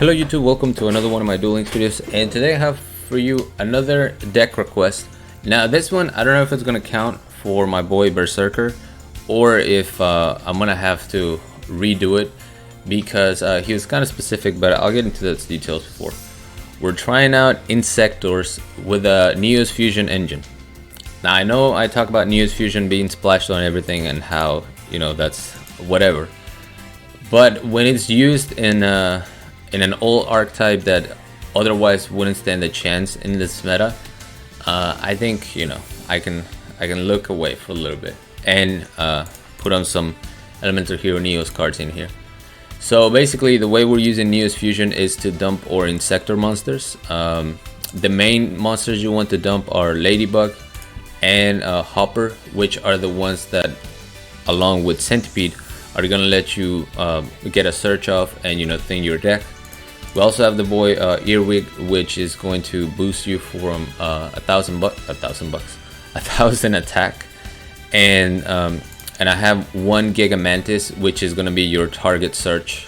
Hello YouTube, welcome to another one of my Duel Links videos, and today I have for you another deck request. Now this one, I don't know if it's going to count for my boy Berserker or if I'm going to have to redo it because he was kind of specific, but I'll get into those details before. We're trying out Inzektors with a Neos Fusion engine. Now I know I talk about Neos Fusion being splashed on everything and how, you know, that's whatever. But when it's used in an old archetype that otherwise wouldn't stand a chance in this meta, I think, you know, I can look away for a little bit and put on some Elemental Hero Neos cards in here. So basically the way we're using Neos Fusion is to dump our Inzektor monsters. The main monsters you want to dump are Ladybug and Hopper, which are the ones that, along with Centipede, are gonna let you get a search off and, you know, thin your deck. We also have the boy Earwig, which is going to boost you from 1,000 attack, and I have one Gigamantis, which is going to be your target search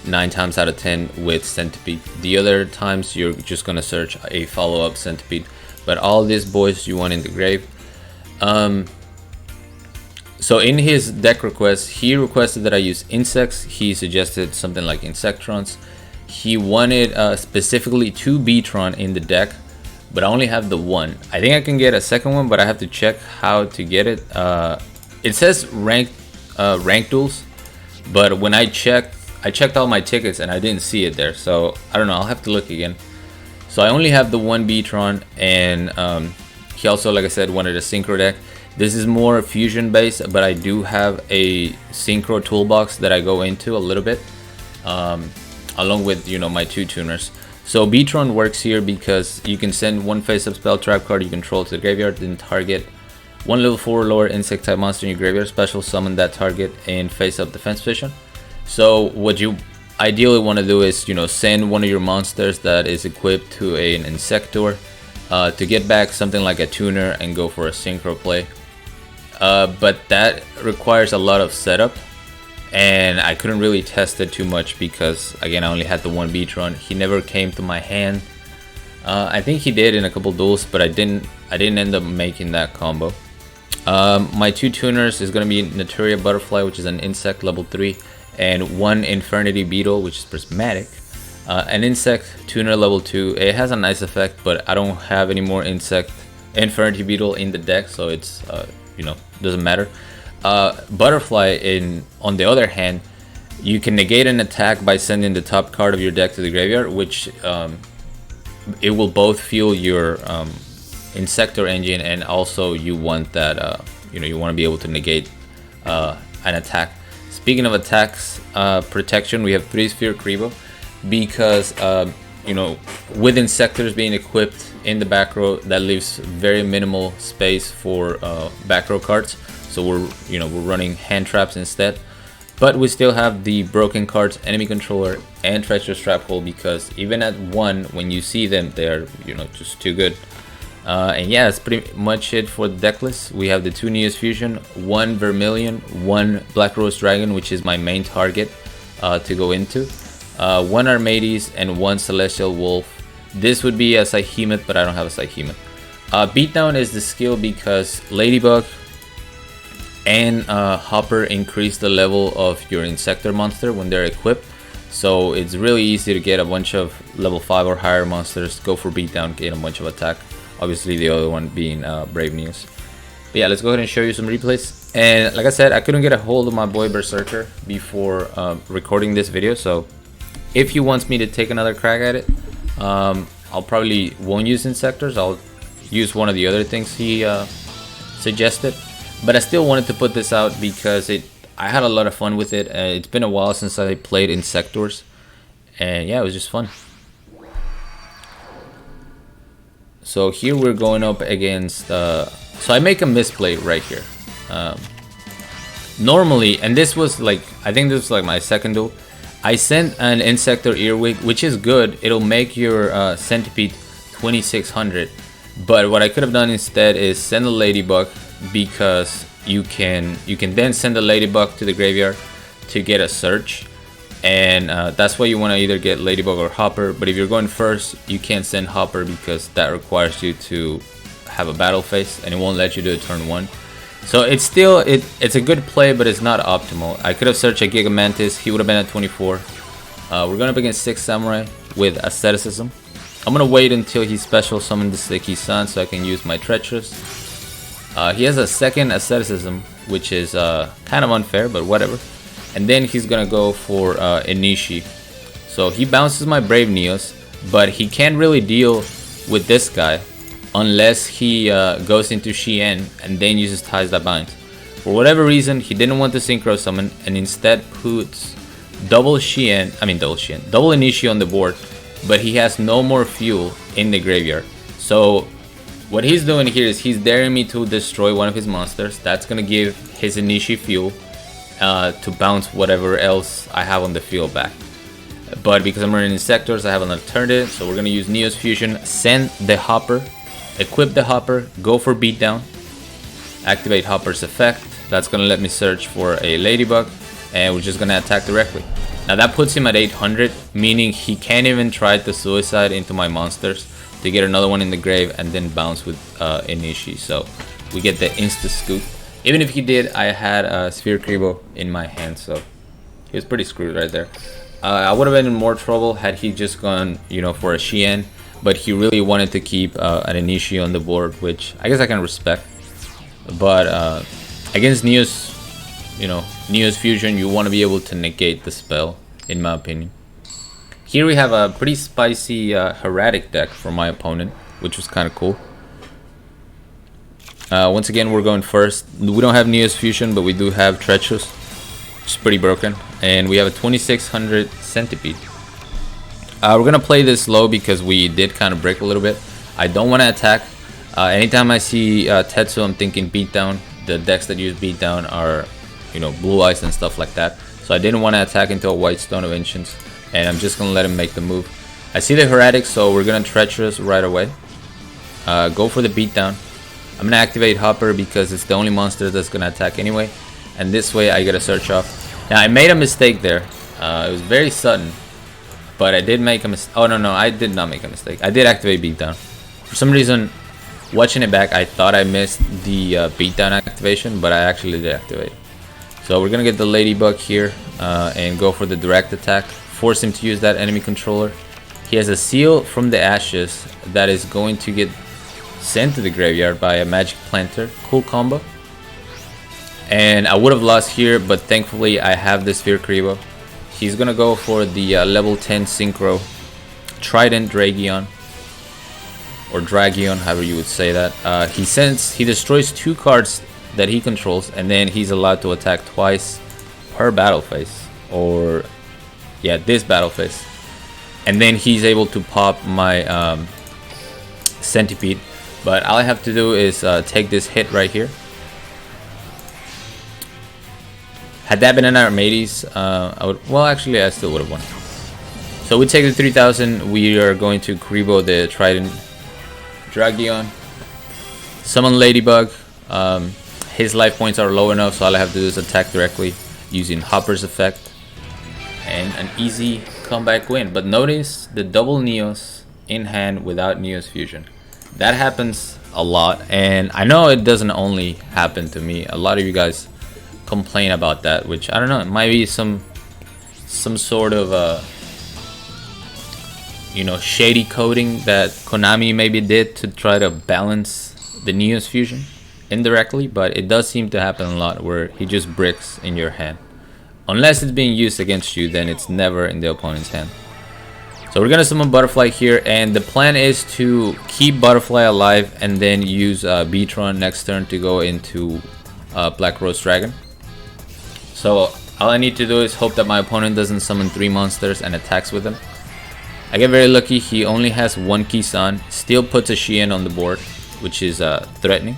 9 times out of 10 with Centipede. The other times you're just going to search a follow-up Centipede, but all these boys you want in the grave. So in his deck request, he requested that I use insects. He suggested something like Inzektors. He wanted specifically 2 Beatron in the deck, but I only have the one. I think I can get a second one, but I have to check how to get it. It says ranked duels, but when I checked all my tickets and I didn't see it there. So I don't know, I'll have to look again. So I only have the one Beatron, and he also, like I said, wanted a synchro deck. This is more fusion based, but I do have a synchro toolbox that I go into a little bit. Along with, you know, my 2 tuners. So Beatron works here because you can send one face-up spell trap card you control to the graveyard, then target one level 4 or lower insect type monster in your graveyard, special summon that target in face-up defense position. So what you ideally want to do is, you know, send one of your monsters that is equipped to an Inzektor to get back something like a tuner and go for a synchro play. But that requires a lot of setup, and I couldn't really test it too much because, again, I only had the one Beatron. He never came to my hand. I think he did in a couple duels, but I didn't end up making that combo. My 2 tuners is going to be Naturia Butterfly, which is an insect level 3, and one Infernity Beetle, which is prismatic. An insect tuner level 2. It has a nice effect, but I don't have any more Infernity Beetle in the deck, so it's you know, doesn't matter. Butterfly, on the other hand, you can negate an attack by sending the top card of your deck to the graveyard, which it will both fuel your Inzektor engine, and also you want that you know, you want to be able to negate an attack. Speaking of attacks, protection, we have 3 Sphere Kribo because you know, with Inzektors being equipped in the back row, that leaves very minimal space for back row cards. So we're running hand traps instead, but we still have the broken cards, enemy controller, and treacherous trap hole, because even at 1, when you see them, they're, you know, just too good. And yeah, that's pretty much it for the deck list. We have the 2 Neos Fusion, 1 Vermilion, 1 Black Rose Dragon, which is my main target to go into, 1 Armades, and 1 Celestial Wolf. This would be a Psyhemoth, but I don't have a Psyhemoth. Beatdown is the skill because Ladybug and Hopper increase the level of your Inzektor monster when they're equipped, so it's really easy to get a bunch of level 5 or higher monsters, go for Beatdown, get a bunch of attack. Obviously the other one being Brave Neos. But yeah, let's go ahead and show you some replays. And like I said, I couldn't get a hold of my boy Berserker before recording this video, so if he wants me to take another crack at it, I'll probably won't use Inzektors. I'll use one of the other things he suggested. But I still wanted to put this out because I had a lot of fun with it. It's been a while since I played Inzektors, and yeah, it was just fun. So here we're going up against, so I make a misplay right here. Normally, and this was like, I think this was like my second duel, I sent an Inzektor Earwig, which is good. It'll make your Centipede 2600. But what I could have done instead is send a Ladybug, because you can then send a Ladybug to the graveyard to get a search, and that's why you want to either get Ladybug or Hopper. But if you're going first, you can't send Hopper because that requires you to have a battle phase, and it won't let you do it turn 1. So it's still it's a good play, but it's not optimal. I could have searched a Gigamantis, he would have been at 24. We're going up against 6 Samurai with Asceticism. I'm gonna wait until he special summons the Sticky Sun so I can use my Treacherous. He has a second Asceticism, which is kind of unfair, but whatever. And then he's gonna go for Inishi. So he bounces my Brave Neos, but he can't really deal with this guy unless he goes into Shien and then uses Ties That Bind. For whatever reason, he didn't want to Synchro Summon and instead puts double Inishi on the board, but he has no more fuel in the graveyard. So what he's doing here is he's daring me to destroy one of his monsters. That's gonna give his Inishi fuel to bounce whatever else I have on the field back. But because I'm running Inzektors, I have an alternative. So we're gonna use Neos Fusion, send the Hopper, equip the Hopper, go for Beatdown, activate Hopper's effect. That's gonna let me search for a Ladybug, and we're just gonna attack directly. Now that puts him at 800, meaning he can't even try to suicide into my monsters to get another one in the grave and then bounce with Inishi. So we get the insta scoop. Even if he did, I had a Sphere Kribo in my hand, so he was pretty screwed right there. I would have been in more trouble had he just gone, for a Shien, but he really wanted to keep an Inishi on the board, which I guess I can respect. But against Neos, Neos Fusion, you want to be able to negate the spell, in my opinion. Here we have a pretty spicy Heraldic deck for my opponent, which was kind of cool. Once again, we're going first. We don't have Neos Fusion, but we do have Treacherous, which is pretty broken. And we have a 2600 Centipede. We're going to play this low because we did kind of break a little bit. I don't want to attack. Anytime I see Tetsu, I'm thinking Beatdown. The decks that use Beatdown are, Blue Eyes and stuff like that. So I didn't want to attack into a White Stone of Ancients. And I'm just going to let him make the move. I see the Heraldic, so we're going to Treacherous right away. Go for the Beatdown. I'm going to activate Hopper because it's the only monster that's going to attack anyway. And this way I get a search off. Now I made a mistake there. It was very sudden. But I did make a mistake. Oh, no, I did not make a mistake. I did activate Beatdown. For some reason, watching it back, I thought I missed the Beatdown activation, but I actually did activate. So we're going to get the Ladybug here and go for the direct attack. Force him to use that enemy controller. He has a Seal from the Ashes that is going to get sent to the graveyard by a Magic Planter. Cool combo. And I would have lost here, but thankfully I have this Sphere Kribo. He's gonna go for the level 10 Synchro Trident Dragion, or Dragion, however you would say that. He destroys 2 cards that he controls, and then he's allowed to attack twice per battle phase, or yeah, this battle phase. And then he's able to pop my Centipede. But all I have to do is take this hit right here. Had that been an Armades, I would. Well, actually, I still would have won. So we take the 3000. We are going to Kribo the Trident Dragion. Summon Ladybug. His life points are low enough, so all I have to do is attack directly using Hopper's effect. And an easy comeback win. But notice the double Neos in hand without Neos Fusion. That happens a lot, and I know it doesn't only happen to me. A lot of you guys complain about that, which I don't know, it might be some sort of shady coding that Konami maybe did to try to balance the Neos Fusion indirectly, but it does seem to happen a lot where he just bricks in your hand. Unless it's being used against you, then it's never in the opponent's hand. So we're gonna summon Butterfly here, and the plan is to keep Butterfly alive and then use Beatron next turn to go into Black Rose Dragon. So all I need to do is hope that my opponent doesn't summon 3 monsters and attacks with them. I get very lucky, he only has 1 Kisan, still puts a Shien on the board, which is threatening.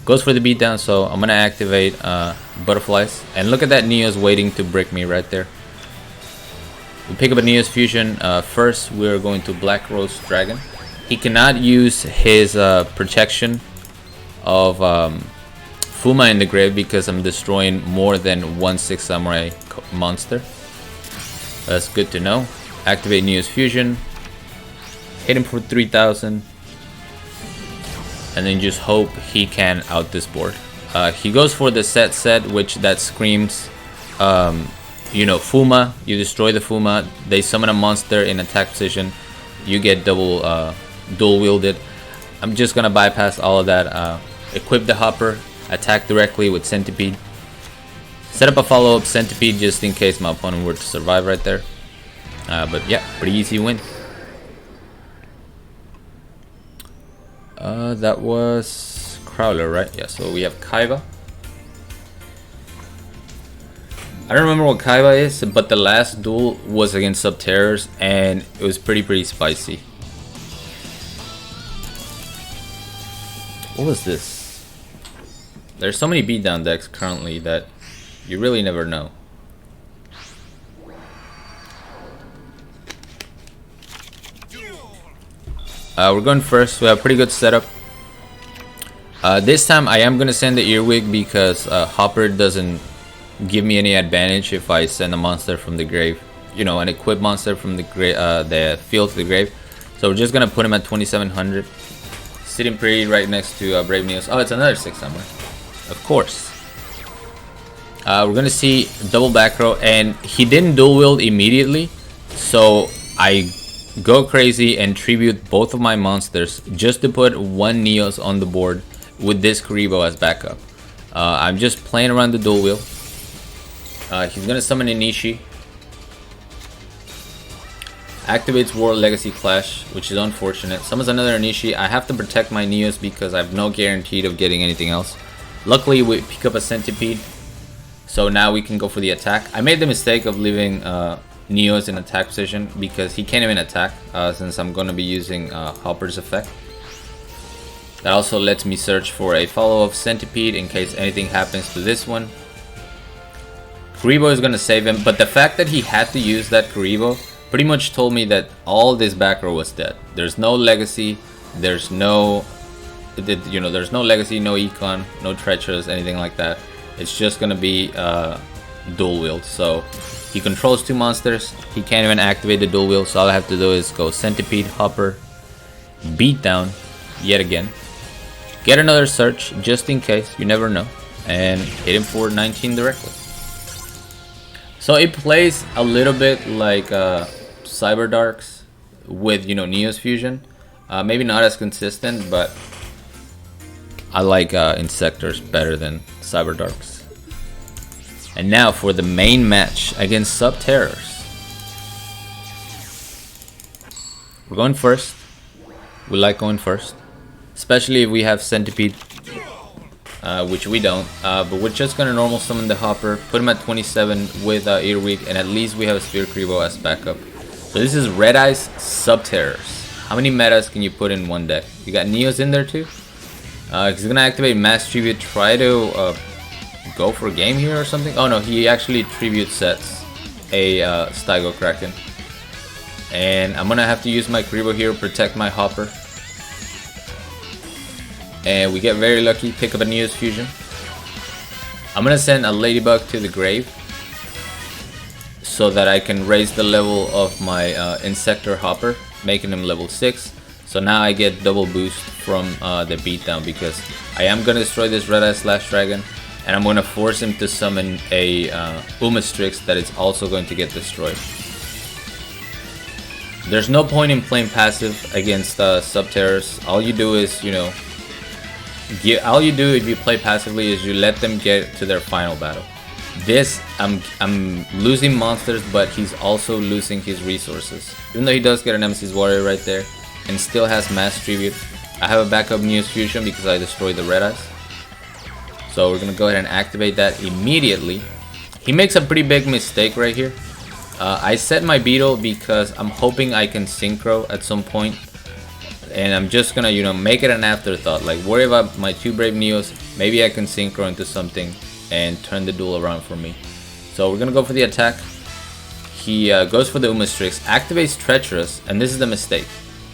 Goes for the Beatdown, so I'm gonna activate Butterflies. And look at that, Neos waiting to brick me right there. We pick up a Neos Fusion. First, we're going to Black Rose Dragon. He cannot use his protection of Fuma in the grave because I'm destroying more than 1 6 Samurai monster. That's good to know. Activate Neo's Fusion. Hit him for 3000. And then just hope he can out this board. He goes for the set, which that screams, you know, Fuma. You destroy the Fuma. They summon a monster in attack position. You get double dual wielded. I'm just gonna bypass all of that. Equip the Hopper. Attack directly with Centipede. Set up a follow-up Centipede just in case my opponent were to survive right there. But yeah, pretty easy win. That was Crowler, right? Yeah, so we have Kaiba. I don't remember what Kaiba is, but the last duel was against Subterrors, and it was pretty spicy. What was this? There's so many beatdown decks currently that you really never know. We're going first. We have a pretty good setup. This time I am going to send the Earwig because Hopper doesn't give me any advantage if I send a monster from the grave. You know, an equipped monster from the field to the grave. So we're just going to put him at 2700. Sitting pretty right next to Brave Neos. Oh, it's another 6-number. Of course. We're going to see double back row. And he didn't dual wield immediately. So I go crazy and tribute both of my monsters just to put one Neos on the board with this Kuriboh as backup. I'm just playing around the dual wheel. He's gonna summon Inishi. Activates World Legacy Clash, which is unfortunate. Summons another Inishi. I have to protect my Neos because I have no guarantee of getting anything else. Luckily we pick up a Centipede, so now we can go for the attack. I made the mistake of leaving Neos in attack position because he can't even attack since I'm going to be using Hopper's effect. That also lets me search for a follow-up Centipede in case anything happens to this one. Kuriboh is going to save him, but the fact that he had to use that Kuriboh pretty much told me that all this back row was dead. There's no legacy, there's no, you know, there's no legacy, no econ, no treacherous, anything like that. It's just going to be dual wield. So he controls two monsters. He can't even activate the dual wield. So all I have to do is go Centipede, Hopper, beat down yet again. Get another search just in case. You never know. And hit him for 19 directly. So it plays a little bit like Cyber Darks with, you know, Neos Fusion. Maybe not as consistent, but I like Inzektors better than Cyber Darks. And now for the main match against Subterrors. We're going first. We like going first. Especially if we have Centipede. Which we don't. But we're just going to normal summon the Hopper. Put him at 27 with Earwig. And at least we have a Sphere Kuriboh as backup. So this is Red Eyes Subterrors. How many metas can you put in one deck? You got Neos in there too? He's going to activate Mass Tribute. Try to go for a game here or something. Oh no, he actually tribute sets a Staigo Kraken. And I'm gonna have to use my Kuriboh here, protect my Hopper. And we get very lucky, pick up a Neos Fusion. I'm gonna send a Ladybug to the grave so that I can raise the level of my Inzektor Hopper, making him level 6. So now I get double boost from the beatdown because I am gonna destroy this Red Eye Slash Dragon. And I'm going to force him to summon a Umastrix that is also going to get destroyed. There's no point in playing passive against Subterrors. All you do is, you know, all you do if you play passively is you let them get to their final battle. This, I'm losing monsters, but he's also losing his resources. Even though he does get an Nemesis Warrior right there and still has Mass Tribute, I have a backup Neos Fusion because I destroyed the Red Eyes. So we're gonna go ahead and activate that immediately. He makes a pretty big mistake right here. I set my Beetle because I'm hoping I can synchro at some point. And I'm just gonna, you know, make it an afterthought. Like, worry about my two Brave Neos. Maybe I can synchro into something and turn the duel around for me. So we're gonna go for the attack. He goes for the Umastrix, activates Treacherous, and this is the mistake.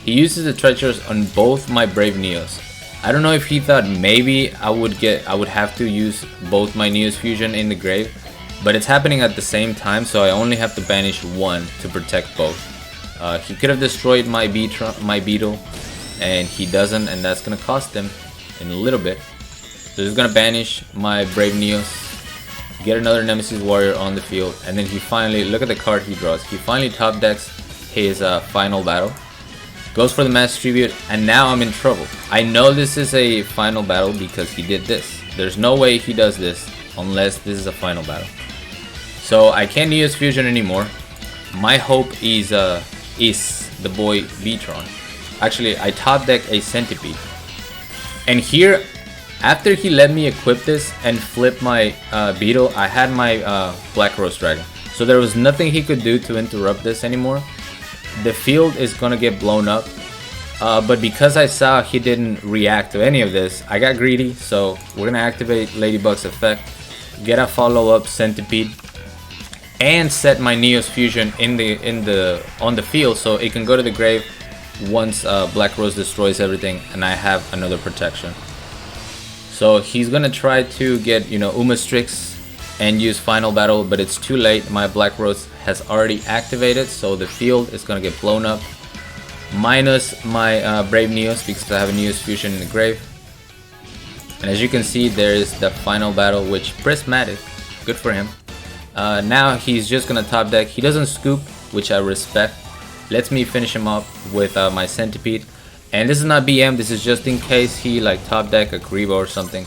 He uses the Treacherous on both my Brave Neos. I don't know if he thought maybe I would have to use both my Neos Fusion in the grave, but it's happening at the same time, so I only have to banish one to protect both. He could have destroyed my beetle, and he doesn't, and that's gonna cost him in a little bit. So he's gonna banish my Brave Neos, get another Nemesis Warrior on the field, and then he finally, look at the card he draws. He finally top decks his final battle, goes for the Mass Tribute, and now I'm in trouble. I know this is a final battle because he did this. There's no way he does this unless this is a final battle. So I can't use Fusion anymore. My hope is the boy V-Tron. Actually, I top deck a Centipede. And here, after he let me equip this and flip my Beetle, I had my Black Rose Dragon. So there was nothing he could do to interrupt this anymore. The field is gonna get blown up. But because I saw he didn't react to any of this, I got greedy. So we're gonna activate Ladybug's effect, get a follow-up Centipede, and set my Neos Fusion on the field so it can go to the grave once Black Rose destroys everything, and I have another protection. So he's gonna try to get, you know, Umastrix and use Final Battle, but it's too late. My Black Rose has already activated, so the field is gonna get blown up. Minus my Brave Neos because I have a Neos Fusion in the grave. And as you can see, there is the Final Battle, which Prismatic, good for him. Now he's just gonna top deck. He doesn't scoop, which I respect. Lets me finish him up with my Centipede. And this is not BM, this is just in case he like top deck a Karibo or something.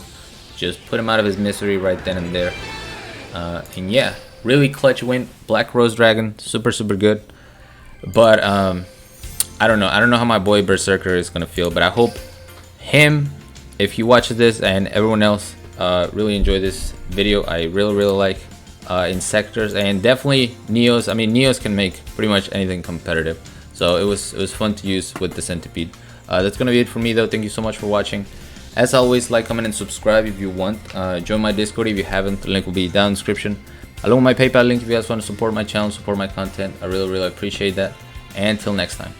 Just put him out of his misery right then and there. And yeah, really clutch win. Black Rose Dragon, super good. But I don't know how my boy Berserker is gonna feel, but I hope him, if he watches this, and everyone else really enjoy this video. I really like Inzektors, and definitely Neos. I mean, Neos can make pretty much anything competitive, so it was fun to use with the Centipede. That's gonna be it for me though. Thank you so much for watching. As always, like, comment, and subscribe if you want. Join my Discord if you haven't. The link will be down in the description, along with my PayPal link if you guys want to support my channel, support my content. I really appreciate that. And until next time.